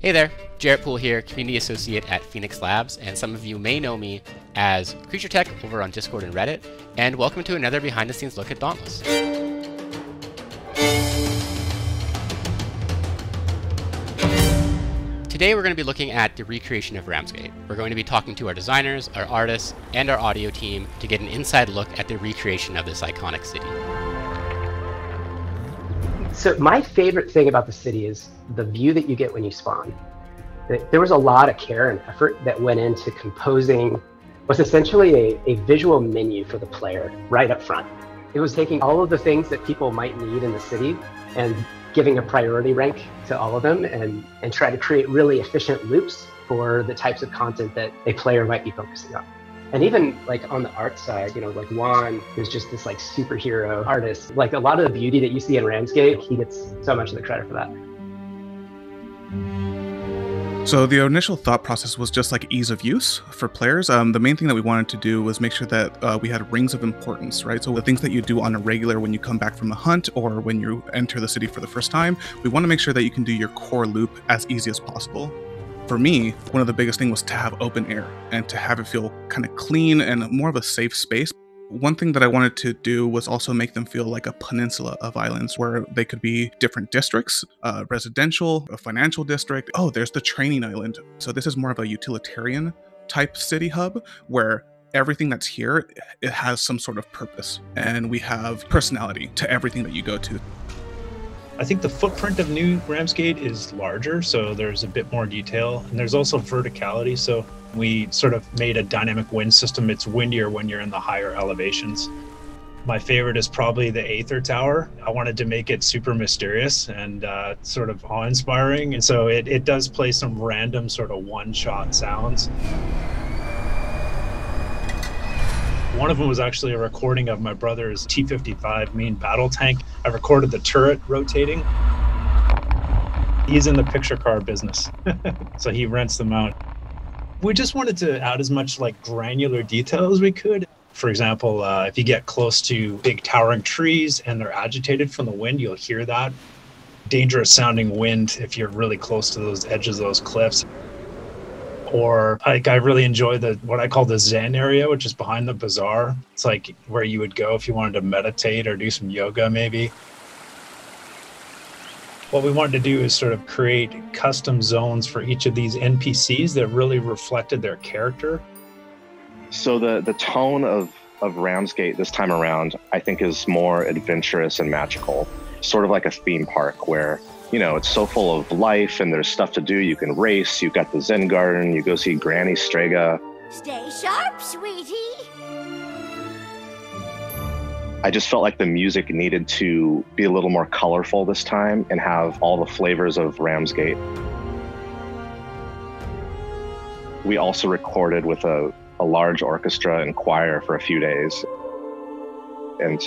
Hey there, Jarrett Poole here, Community Associate at Phoenix Labs, and some of you may know me as Creature Tech over on Discord and Reddit, and welcome to another behind-the-scenes look at Dauntless. Today we're going to be looking at the recreation of Ramsgate. We're going to be talking to our designers, our artists, and our audio team to get an inside look at the recreation of this iconic city. So my favorite thing about the city is the view that you get when you spawn. There was a lot of care and effort that went into composing what's essentially a visual menu for the player right up front. It was taking all of the things that people might need in the city and giving a priority rank to all of them and try to create really efficient loops for the types of content that a player might be focusing on. And even like on the art side, like Juan, who's just this like superhero artist, like a lot of the beauty that you see in Ramsgate, he gets so much of the credit for that. So the initial thought process was just like ease of use for players. The main thing that we wanted to do was make sure that we had rings of importance, right? So the things that you do on a regular when you come back from the hunt or when you enter the city for the first time, we want to make sure that you can do your core loop as easy as possible. For me, one of the biggest things was to have open air and to have it feel kind of clean and more of a safe space. One thing that I wanted to do was also make them feel like a peninsula of islands where they could be different districts, residential, a financial district. Oh, there's the training island. So this is more of a utilitarian type city hub where everything that's here, it has some sort of purpose and we have personality to everything that you go to. I think the footprint of new Ramsgate is larger, so there's a bit more detail, and there's also verticality, so we sort of made a dynamic wind system. It's windier when you're in the higher elevations. My favorite is probably the Aether Tower. I wanted to make it super mysterious and sort of awe-inspiring, and so it does play some random sort of one-shot sounds. One of them was actually a recording of my brother's T-55 main battle tank. I recorded the turret rotating. He's in the picture car business, so he rents them out. We just wanted to add as much like granular detail as we could. For example, if you get close to big towering trees and they're agitated from the wind, you'll hear that. Dangerous sounding wind if you're really close to those edges of those cliffs. Or like I really enjoy what I call the Zen area, which is behind the bazaar. It's like where you would go if you wanted to meditate or do some yoga maybe. What we wanted to do is sort of create custom zones for each of these NPCs that really reflected their character. So the tone of Ramsgate this time around, I think, is more adventurous and magical. Sort of like a theme park where it's so full of life and there's stuff to do. You can race, you've got the Zen garden, you go see Granny Strega. Stay sharp, sweetie. I just felt like the music needed to be a little more colorful this time and have all the flavors of Ramsgate. We also recorded with a large orchestra and choir for a few days. And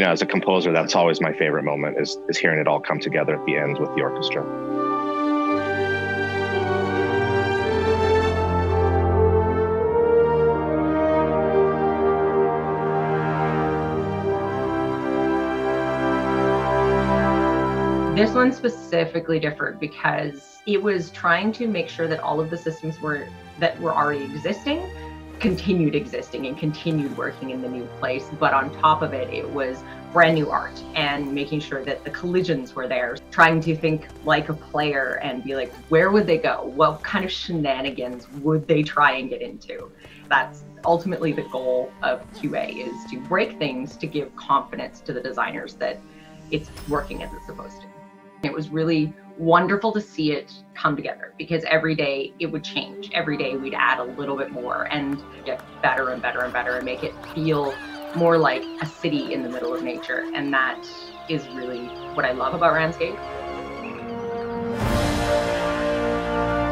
as a composer, that's always my favorite moment is hearing it all come together at the end with the orchestra. This one specifically differed because it was trying to make sure that all of the systems that were already existing continued existing and continued working in the new place. But on top of it, it was brand new art and making sure that the collisions were there, trying to think like a player and be like, where would they go? What kind of shenanigans would they try and get into? That's ultimately the goal of QA, is to break things to give confidence to the designers that it's working as it's supposed to. It was really wonderful to see it come together because every day it would change. Every day we'd add a little bit more and get better and better and better and make it feel more like a city in the middle of nature. And that is really what I love about Ramsgate.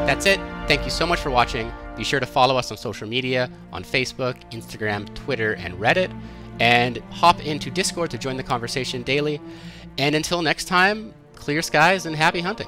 That's it. Thank you so much for watching. Be sure to follow us on social media on Facebook, Instagram, Twitter, and Reddit, and hop into Discord to join the conversation daily. And until next time, clear skies and happy hunting.